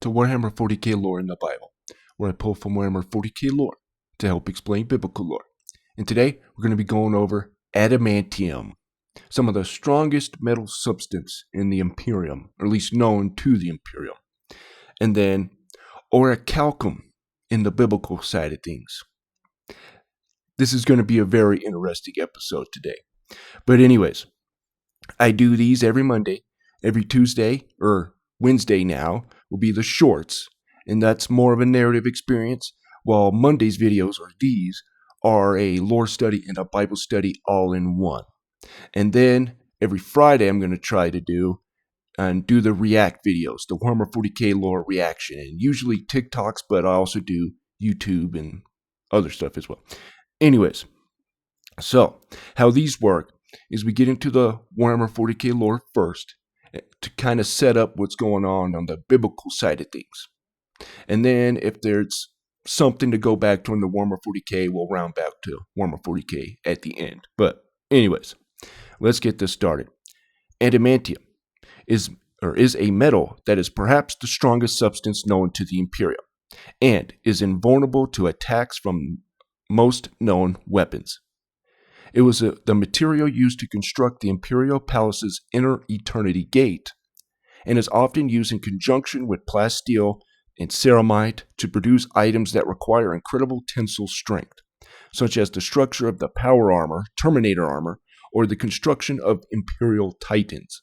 to Warhammer 40k lore in the Bible, where I pull from Warhammer 40k lore to help explain biblical lore. And today, we're going to be going over Adamantium, some of the strongest metal substance in the Imperium, or at least known to the Imperium. And then orichalcum in the biblical side of things. This is going to be a very interesting episode today. But anyways, I do these every Monday, every Tuesday, or Wednesday now, will be the shorts. And that's more of a narrative experience, while Monday's videos, or these, are a lore study and a Bible study all in one. And then every Friday I'm going to try to do the react videos, the Warhammer 40k lore reaction, and usually TikToks, but I also do YouTube and other stuff as well. Anyways, so how these work is we get into the Warhammer 40k lore first to kind of set up what's going on the biblical side of things. And then if there's something to go back to in the Warhammer 40k, we'll round back to Warhammer 40k at the end. But anyways, let's get this started. Adamantium is a metal that is perhaps the strongest substance known to the Imperium and is invulnerable to attacks from most known weapons. It was the material used to construct the Imperial Palace's inner Eternity Gate and is often used in conjunction with plasteel and ceramite to produce items that require incredible tensile strength, such as the structure of the power armor, Terminator armor, or the construction of Imperial Titans.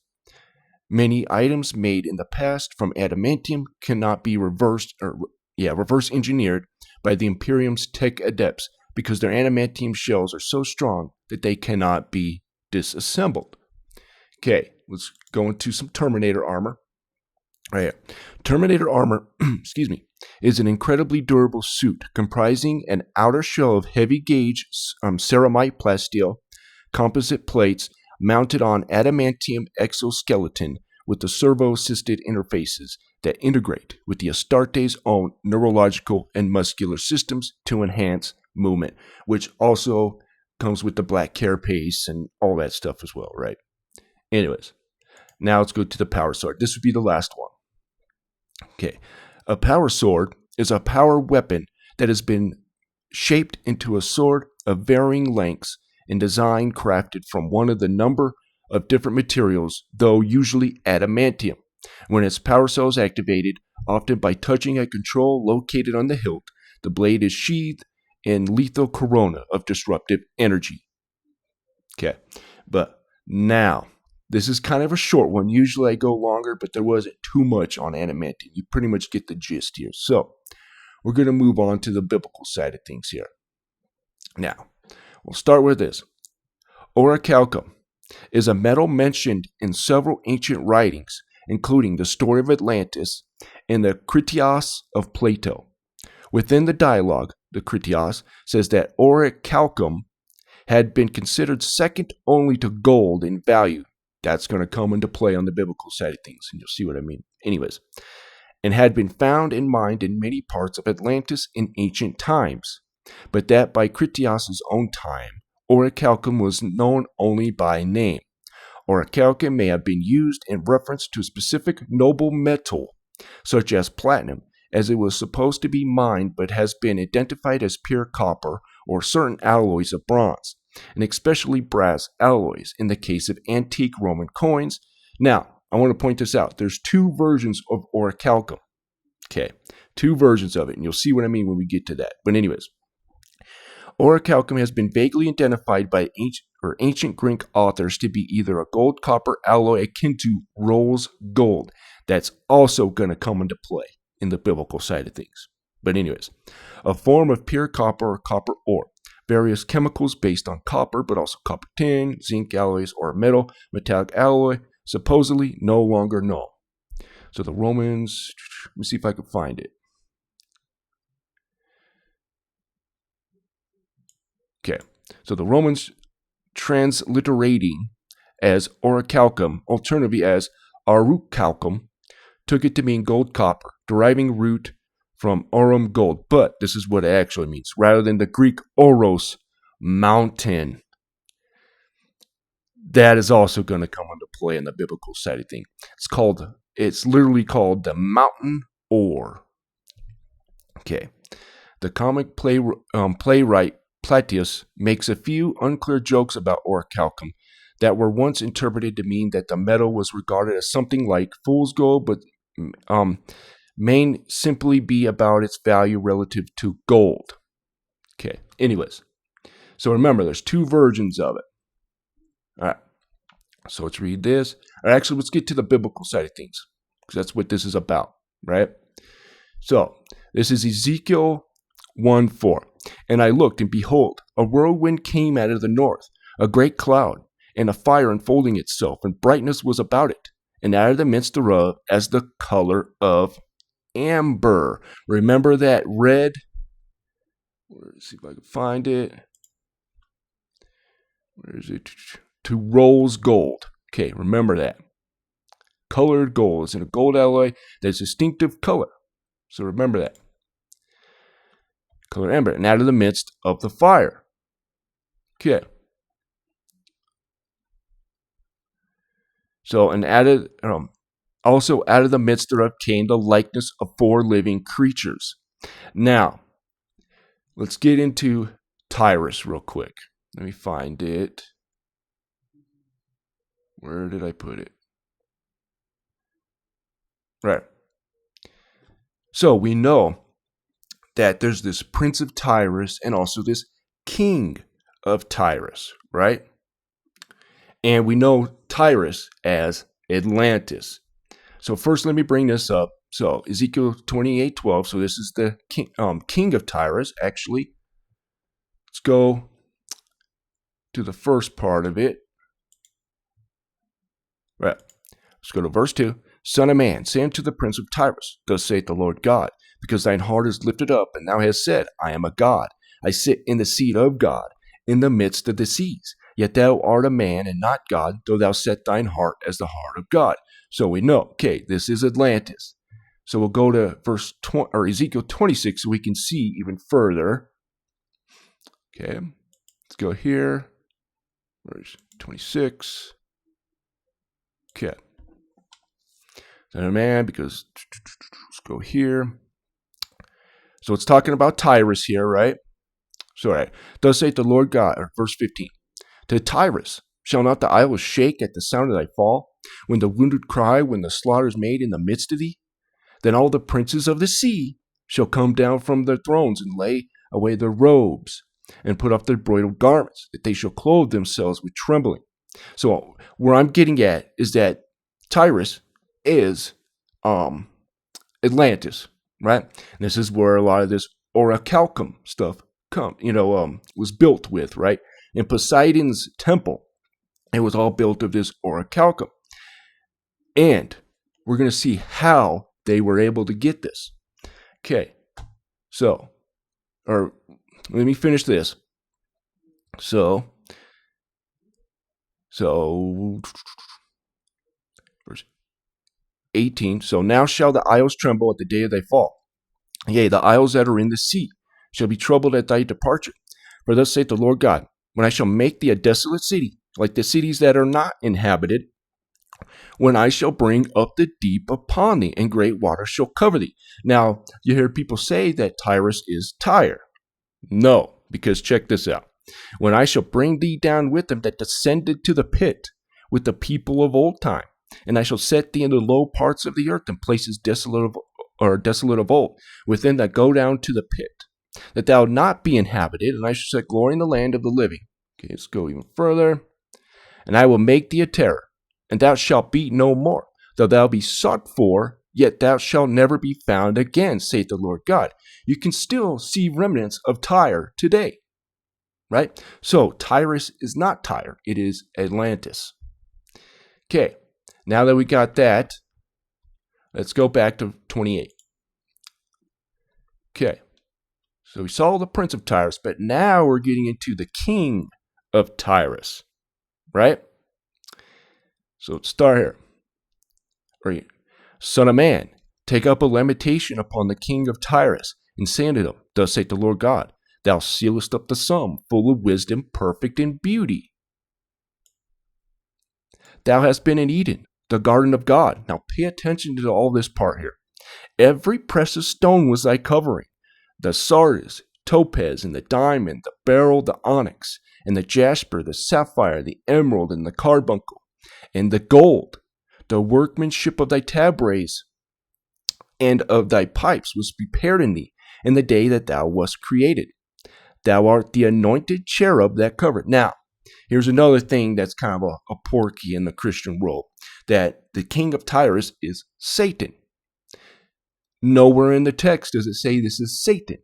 Many items made in the past from adamantium cannot be reverse engineered by the Imperium's tech adepts because their adamantium shells are so strong that they cannot be disassembled. Okay, let's go into some Terminator armor. Right here. Terminator armor, is an incredibly durable suit comprising an outer shell of heavy gauge ceramite plasteel, composite plates mounted on adamantium exoskeleton with the servo-assisted interfaces that integrate with the Astarte's own neurological and muscular systems to enhance movement, which also comes with the black carapace and all that stuff as well, right? Anyways, now let's go to the power sword. This would be the last one. Okay, a power sword is a power weapon that has been shaped into a sword of varying lengths and design crafted from one of the number of different materials, though usually adamantium. When its power cell is activated, often by touching a control located on the hilt, the blade is sheathed in lethal corona of disruptive energy. Okay, but now, this is kind of a short one. Usually I go longer, but there wasn't too much on adamantium. You pretty much get the gist here. So, we're going to move on to the biblical side of things here. Now, we'll start with this. Orichalcum is a metal mentioned in several ancient writings, including the story of Atlantis and the Critias of Plato. Within the dialogue, the Critias says that orichalcum had been considered second only to gold in value. That's going to come into play on the biblical side of things, and you'll see what I mean. Anyways, and had been found and mined in many parts of Atlantis in ancient times, but that by Critias's own time, orichalcum was known only by name. Orichalcum may have been used in reference to a specific noble metal, such as platinum, as it was supposed to be mined but has been identified as pure copper or certain alloys of bronze, and especially brass alloys in the case of antique Roman coins. Now, I want to point this out. There's two versions of orichalcum. Okay, two versions of it, and you'll see what I mean when we get to that. But anyways, orichalcum has been vaguely identified by ancient Greek authors to be either a gold-copper alloy akin to rose gold. That's also going to come into play in the biblical side of things. But anyways, a form of pure copper or copper ore. Various chemicals based on copper, but also copper tin, zinc alloys, or metallic alloy, supposedly no longer known. So the Romans, let me see if I can find it. Okay, so the Romans transliterating as orichalcum, alternatively as orichalcum, took it to mean gold copper, deriving root from aurum gold, but this is what it actually means, rather than the Greek oros, mountain. That is also going to come into play in the biblical side of things. It's literally called the mountain ore. Okay. The comic playwright Platius makes a few unclear jokes about orichalcum that were once interpreted to mean that the metal was regarded as something like fool's gold, but may simply be about its value relative to gold. Okay, anyways. So remember, there's two versions of it. All right, so let's read this. Or actually, let's get to the biblical side of things, because that's what this is about, right? So this is Ezekiel 1:4. And I looked, and behold, a whirlwind came out of the north, a great cloud, and a fire unfolding itself, and brightness was about it, and out of the midst thereof as the color of amber. Remember that red? Let's see if I can find it. Where is it? To rose gold. Okay, remember that. Colored gold is in a gold alloy that's distinctive color. So remember that. Color amber, and out of the midst of the fire. Okay. So, and also out of the midst thereof came the likeness of 4 living creatures. Now, let's get into Tyrus real quick. Let me find it. Where did I put it? Right. So we know that there's this Prince of Tyrus and also this King of Tyrus, right? And we know Tyrus as Atlantis. So first, let me bring this up. So Ezekiel 28:12. So this is the king of Tyrus. Actually, let's go to the first part of it. Right. Let's go to verse 2. Son of man, say unto the prince of Tyrus, thus saith the Lord God, because thine heart is lifted up, and thou hast said, I am a god. I sit in the seat of God, in the midst of the seas. Yet thou art a man and not God, though thou set thine heart as the heart of God. So we know, okay, this is Atlantis. So we'll go to Ezekiel 26 so we can see even further. Okay, let's go here. Verse 26. Okay. Son of man, because let's go here. So it's talking about Tyrus here, right? So, right. Thus saith the Lord God, or verse 15. To Tyrus, shall not the isles shake at the sound of thy fall, when the wounded cry, when the slaughter is made in the midst of thee? Then all the princes of the sea shall come down from their thrones, and lay away their robes, and put off their broidered garments, that they shall clothe themselves with trembling. So where I'm getting at is that Tyrus is Atlantis, right? And this is where a lot of this orichalcum stuff was built with, right? In Poseidon's temple, it was all built of this orichalcum. And we're going to see how they were able to get this. Okay, let me finish this. So verse 18. So now shall the isles tremble at the day of thy fall. Yea, the isles that are in the sea shall be troubled at thy departure. For thus saith the Lord God, when I shall make thee a desolate city, like the cities that are not inhabited, when I shall bring up the deep upon thee, and great waters shall cover thee. Now, you hear people say that Tyrus is Tyre. No, because check this out. When I shall bring thee down with them that descended to the pit, with the people of old time, and I shall set thee in the low parts of the earth, in places desolate of old, within that go down to the pit, that thou not be inhabited, and I shall set glory in the land of the living. Okay, let's go even further. And I will make thee a terror, and thou shalt be no more, though thou be sought for, yet thou shalt never be found again, saith the Lord God. You can still see remnants of Tyre today, right? So Tyrus is not Tyre, it is Atlantis. Okay, now that we got that, let's go back to 28. Okay, so we saw the prince of Tyrus, but now we're getting into the king of Tyrus, right? So let's start here. Right. Son of man, take up a lamentation upon the king of Tyrus, and say unto him, thus saith the Lord God, thou sealest up the sum, full of wisdom, perfect in beauty. Thou hast been in Eden, the garden of God. Now pay attention to all this part here. Every precious stone was thy covering, the sardis, topaz, and the diamond, the beryl, the onyx, and the jasper, the sapphire, the emerald, and the carbuncle, and the gold. The workmanship of thy tabrets and of thy pipes was prepared in thee in the day that thou wast created. Thou art the anointed cherub that covered. Now, here's another thing that's kind of a porky in the Christian world, that the king of Tyrus is Satan. Nowhere in the text does it say this is Satan.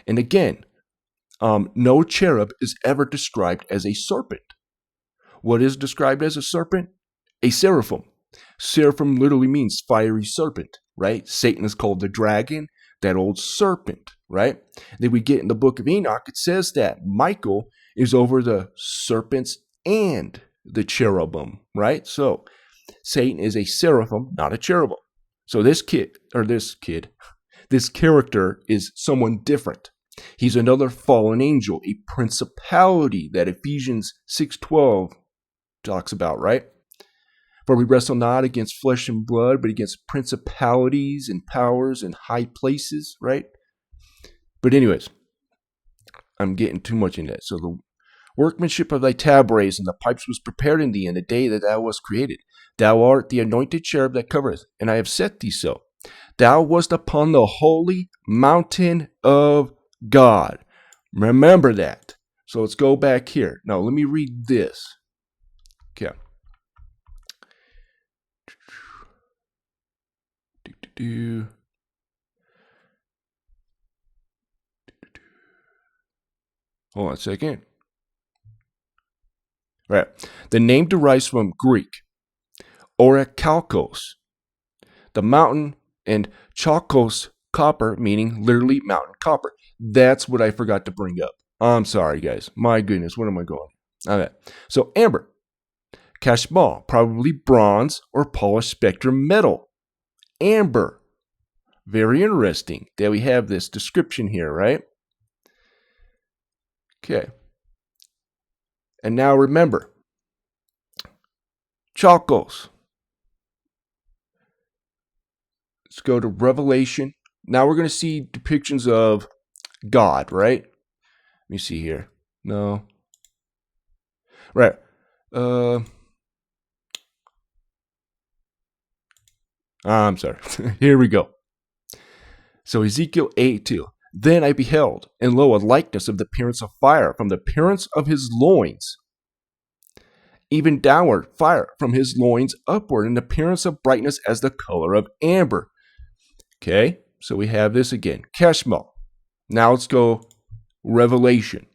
And again, no cherub is ever described as a serpent. What is described as a serpent? A seraphim. Seraphim literally means fiery serpent, right? Satan is called the dragon, that old serpent, right? Then we get in the book of Enoch, it says that Michael is over the serpents and the cherubim, right? So Satan is a seraphim, not a cherubim. So this character is someone different. He's another fallen angel, a principality that Ephesians 6:12 talks about, right? For we wrestle not against flesh and blood, but against principalities and powers and high places, right? But anyways, I'm getting too much in that. So the workmanship of thy tabrets and the pipes was prepared in thee in the day that thou wast created. Thou art the anointed cherub that covereth, and I have set thee so. Thou wast upon the holy mountain of God. Remember that. So let's go back here. Now let me read this. Okay. Hold on a second. Right. The name derives from Greek orichalcos, the mountain, and chalkos, copper, meaning literally mountain copper. That's what I forgot to bring up. I'm sorry, guys. My goodness, what am I going? Okay. So amber, kashmal, probably bronze or polished spectrum metal. Amber. Very interesting that we have this description here, right? Okay. And now remember, chalkos. Let's go to Revelation. Now we're going to see depictions of God, right? Let me see here. No. Right. I'm sorry. Here we go. So Ezekiel 8:2. Then I beheld, and lo, a likeness of the appearance of fire from the appearance of his loins, even downward fire from his loins upward, an appearance of brightness as the color of amber. Okay, so we have this again. Kashmal. Now let's go Revelation.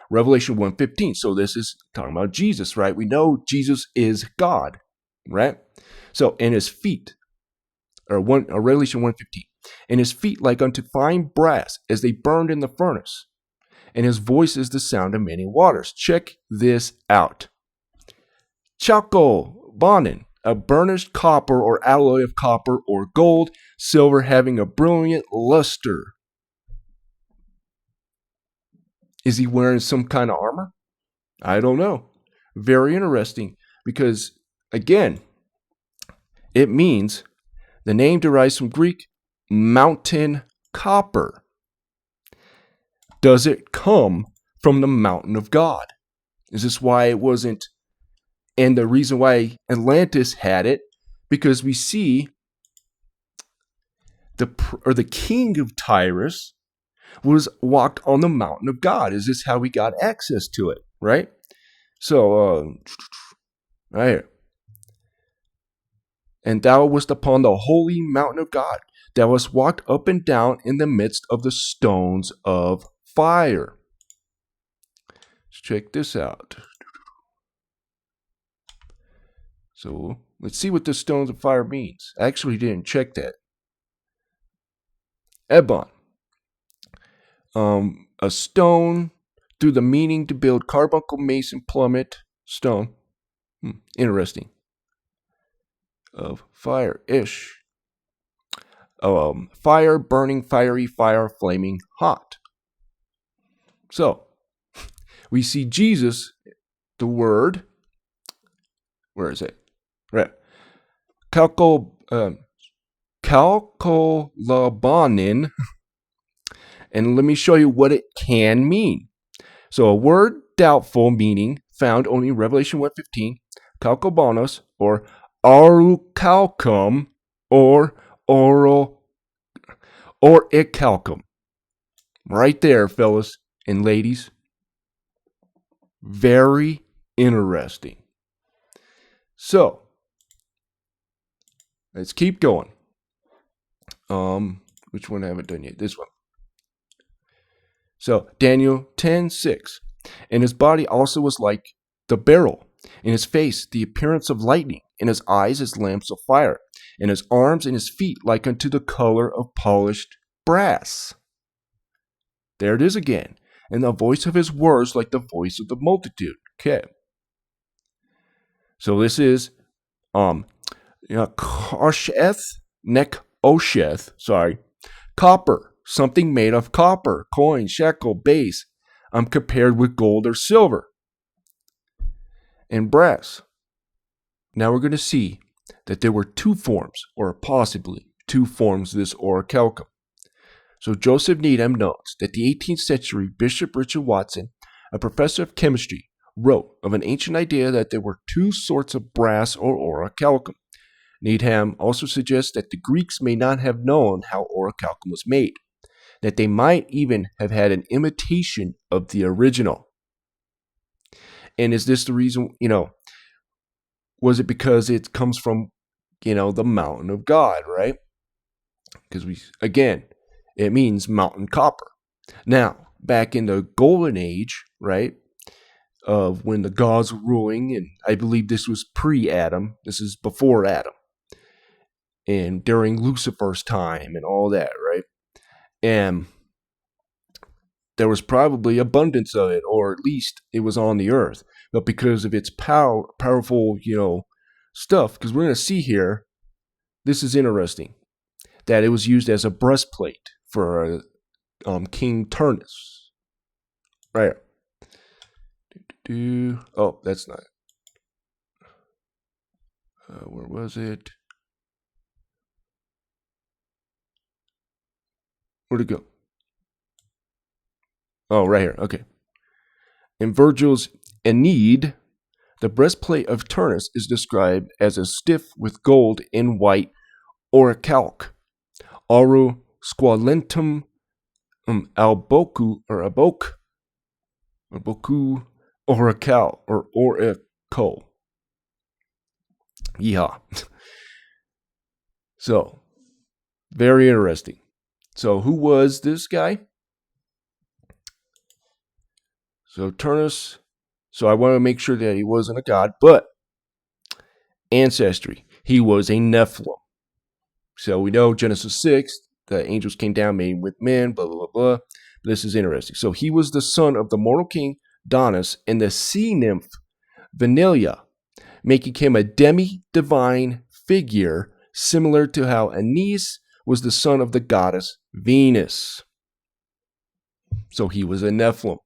Revelation 1:15. So this is talking about Jesus, right? We know Jesus is God, right? So, and his feet, Revelation 1:15. And his feet like unto fine brass, as they burned in the furnace. And his voice is the sound of many waters. Check this out. Chalcobonin, a burnished copper or alloy of copper or gold, silver having a brilliant luster. Is he wearing some kind of armor? I don't know. Very interesting because, again, it means the name derives from Greek mountain copper. Does it come from the mountain of God? Is this why it wasn't? And the reason why Atlantis had it, because we see the king of Tyrus was walked on the mountain of God. Is this how we got access to it? Right? So, right here. And thou wast upon the holy mountain of God. Thou wast walked up and down in the midst of the stones of fire. Let's check this out. So let's see what the stones of fire means. I actually didn't check that. Ebon. A stone through the meaning to build carbuncle, mason, plummet, stone. Interesting. Of fire-ish. Fire, burning, fiery, fire, flaming, hot. So, we see Jesus, the word, where is it? Right. Chalcobonin, orichalculabanin, and let me show you what it can mean. So a word doubtful meaning found only in Revelation 1:15, calcobanos, or orichalcum, or orichalcum. Right there, fellas and ladies. Very interesting. So, let's keep going. Which one I haven't done yet? This one. So, Daniel 10:6. And his body also was like the beryl, in his face the appearance of lightning, in his eyes as lamps of fire, in his arms and his feet like unto the color of polished brass. There it is again. And the voice of his words like the voice of the multitude. Okay. So this is Kosheth, Nek-Osheth, copper, something made of copper, coin, shekel, base, compared with gold or silver, and brass. Now we're going to see that there were two forms, or possibly two forms of this orichalcum. So Joseph Needham notes that the 18th century Bishop Richard Watson, a professor of chemistry, wrote of an ancient idea that there were two sorts of brass or orichalcum. Needham also suggests that the Greeks may not have known how orichalcum was made, that they might even have had an imitation of the original. And is this the reason, was it because it comes from, the mountain of God, right? Because it means mountain copper. Now, back in the golden age, right, of when the gods were ruling, and I believe this was pre-Adam, this is before Adam, and during Lucifer's time and all that, right? And there was probably abundance of it, or at least it was on the earth. But because of its powerful, stuff, because we're going to see here, this is interesting, that it was used as a breastplate for King Turnus. Right. Oh, that's not. Where was it? Where'd it go? Oh, right here. Okay. In Virgil's Aeneid, the breastplate of Turnus is described as a stiff with gold in white orichalc, auru squalentum alboku orical or orico. Yeah. So, very interesting. So, who was this guy? So, Turnus. So, I want to make sure that he wasn't a god, but ancestry. He was a Nephilim. So, we know Genesis 6, the angels came down, made with men, blah, blah, blah, blah. This is interesting. So, he was the son of the mortal king Donus and the sea nymph Vanilia, making him a demi-divine figure, similar to how Aeneas was the son of the goddess Venus. So he was a Nephilim.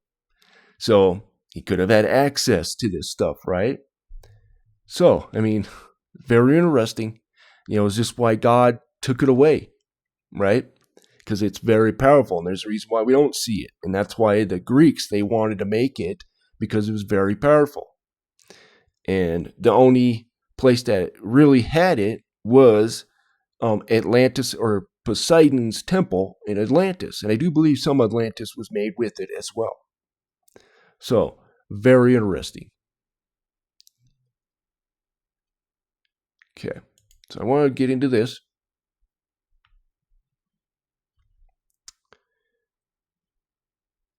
So he could have had access to this stuff, right? So, very interesting. Is this why God took it away, right? Because it's very powerful, and there's a reason why we don't see it. And that's why the Greeks, they wanted to make it, because it was very powerful. And the only place that really had it was Atlantis, or Poseidon's temple in Atlantis. And I do believe some Atlantis was made with it as well. So, very interesting. Okay, so I want to get into this.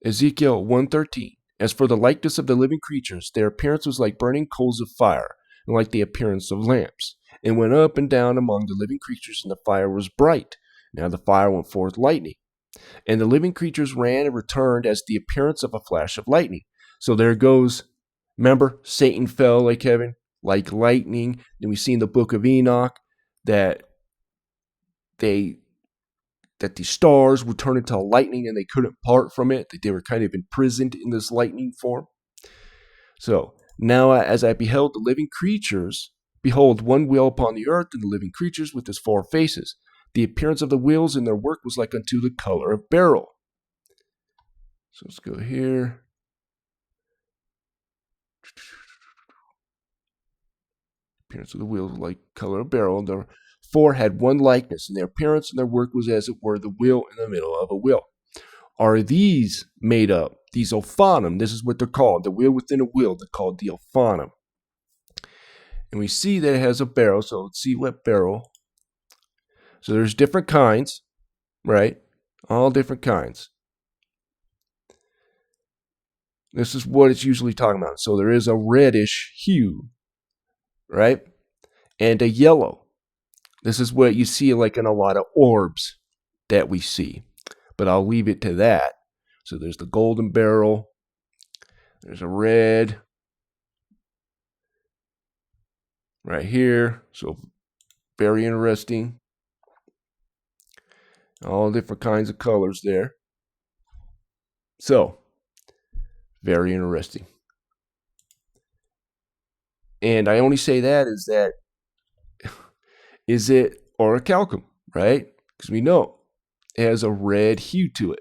Ezekiel 1:13. As for the likeness of the living creatures, their appearance was like burning coals of fire, and like the appearance of lamps, and went up and down among the living creatures, and the fire was bright. Now the fire went forth lightning. And the living creatures ran and returned as the appearance of a flash of lightning. So there goes, remember, Satan fell like heaven, like lightning. Then we see in the book of Enoch that the stars would turn into lightning and they couldn't part from it. They were kind of imprisoned in this lightning form. So now as I beheld the living creatures, behold, one wheel upon the earth, and the living creatures with his four faces. The appearance of the wheels in their work was like unto the color of beryl. So let's go here. Appearance of the wheels like color of beryl. The four had one likeness, and their appearance and their work was as it were the wheel in the middle of a wheel. Are these made up? These ophanum, this is what they're called. The wheel within a wheel, they're called the ophanum. And we see that it has a barrel, so let's see what barrel. So there's different kinds, right? All different kinds. This is what it's usually talking about. So there is a reddish hue, right? And a yellow. This is what you see like in a lot of orbs that we see. But I'll leave it to that. So there's the golden barrel. There's a red. Right here. So very interesting. All different kinds of colors there. So, very interesting. And I only say that is it orichalcum, right? Because we know it has a red hue to it.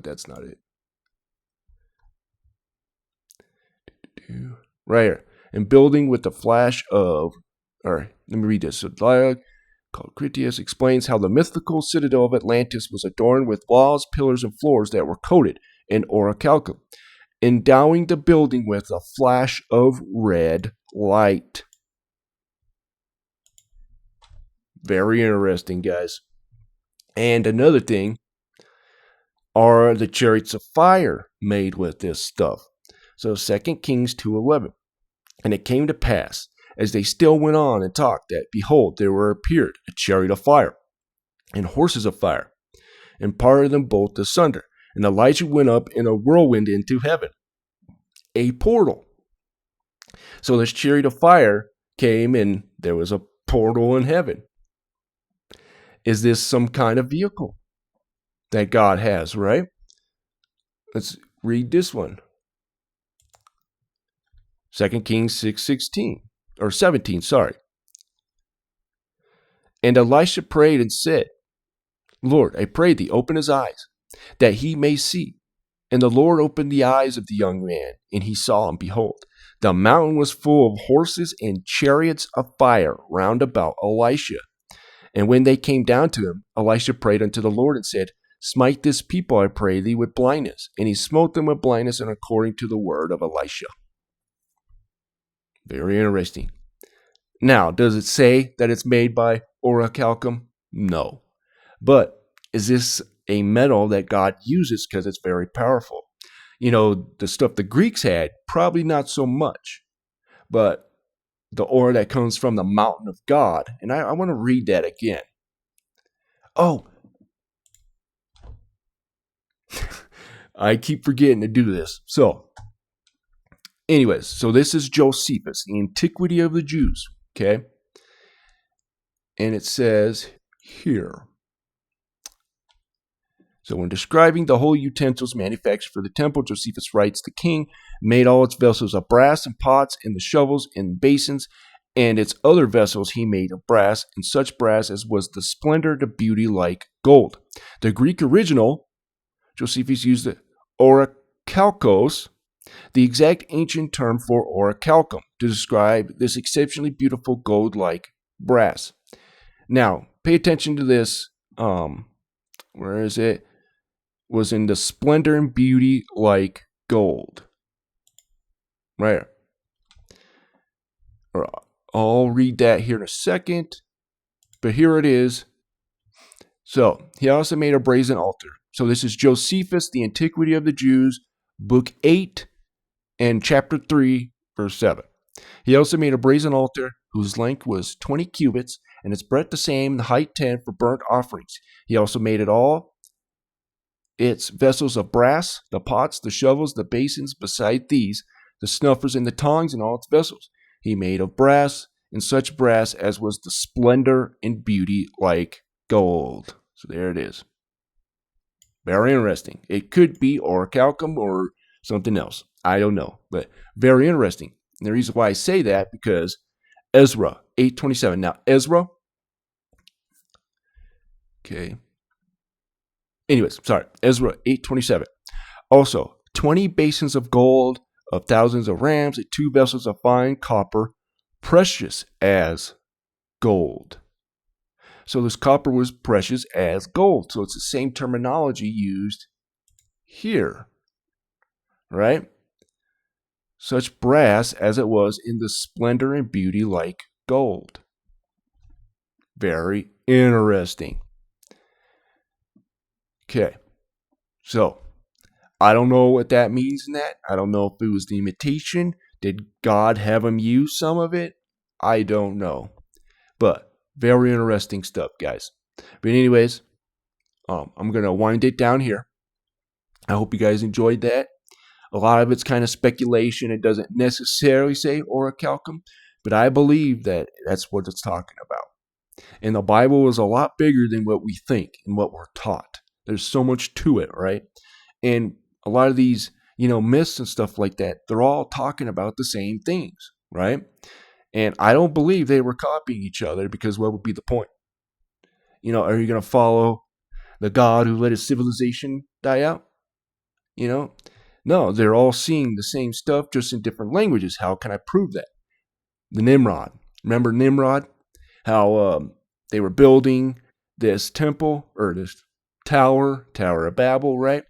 That's not it. Right here. And building with the flash of, let me read this. So dialogue called Critias explains how the mythical citadel of Atlantis was adorned with walls, pillars, and floors that were coated in orichalcum, endowing the building with a flash of red light. Very interesting, guys. And another thing are the chariots of fire made with this stuff. So 2 Kings 2:11. And it came to pass, as they still went on and talked, that, behold, there appeared a chariot of fire, and horses of fire, and parted them both asunder. And Elijah went up in a whirlwind into heaven, a portal. So this chariot of fire came, and there was a portal in heaven. Is this some kind of vehicle that God has, right? Let's read this one. 2 Kings 6:16, or 17, sorry. And Elisha prayed and said, Lord, I pray thee, open his eyes, that he may see. And the Lord opened the eyes of the young man, and he saw, and behold, the mountain was full of horses and chariots of fire round about Elisha. And when they came down to him, Elisha prayed unto the Lord and said, Smite this people, I pray thee, with blindness. And he smote them with blindness, and according to the word of Elisha. Very interesting. Now, does it say that it's made by orichalcum? No. But is this a metal that God uses because it's very powerful? You know, the stuff the Greeks had, probably not so much. But the ore that comes from the mountain of God, and I want to read that again. Oh, I keep forgetting to do this. So, anyways, so this is Josephus, the Antiquity of the Jews, okay? And it says here. So when describing the whole utensils manufactured for the temple, Josephus writes, the king made all its vessels of brass and pots and the shovels and basins, and its other vessels he made of brass, and such brass as was the splendor, the beauty like gold. The Greek original, Josephus used the orichalcos, the exact ancient term for orichalcum, to describe this exceptionally beautiful gold-like brass. Now, pay attention to this. Where is it? Was in the splendor and beauty like gold. Right. I'll read that here in a second. But here it is. So, he also made a brazen altar. So this is Josephus, the Antiquity of the Jews, book 8 and chapter 3, verse 7. He also made a brazen altar whose length was 20 cubits, and its breadth the same, the height 10 for burnt offerings. He also made it all its vessels of brass, the pots, the shovels, the basins, beside these, the snuffers and the tongs, and all its vessels. He made of brass, and such brass as was the splendor and beauty like gold. So there it is. Very interesting. It could be orichalcum or something else. I don't know, but very interesting. And the reason why I say that, because Ezra 8:27. Now, Ezra Okay. Anyways, sorry. Ezra 8:27. Also, 20 basins of gold, of thousands of rams, and 2 vessels of fine copper, precious as gold. So this copper was precious as gold. So it's the same terminology used here, right? Such brass as it was in the splendor and beauty like gold. Very interesting. Okay, so I don't know what that means in that. I don't know if it was the imitation. Did God have him use some of it? I don't know. But very interesting stuff, guys. But anyways, I'm going to wind it down here. I hope you guys enjoyed that. A lot of it's kind of speculation. It doesn't necessarily say orichalcum, but I believe that that's what it's talking about. And the Bible is a lot bigger than what we think and what we're taught. There's so much to it, right? And a lot of these, myths and stuff like that, they're all talking about the same things, right? And I don't believe they were copying each other, because what would be the point? Are you going to follow the God who let his civilization die out? No, they're all seeing the same stuff, just in different languages. How can I prove that? The Nimrod. Remember Nimrod? How they were building this temple, or this Tower of Babel, right?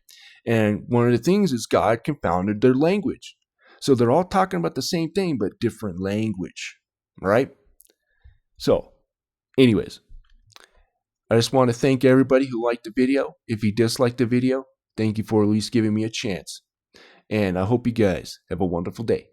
And one of the things is God confounded their language. So they're all talking about the same thing, but different language, right? So, anyways, I just want to thank everybody who liked the video. If you disliked the video, thank you for at least giving me a chance. And I hope you guys have a wonderful day.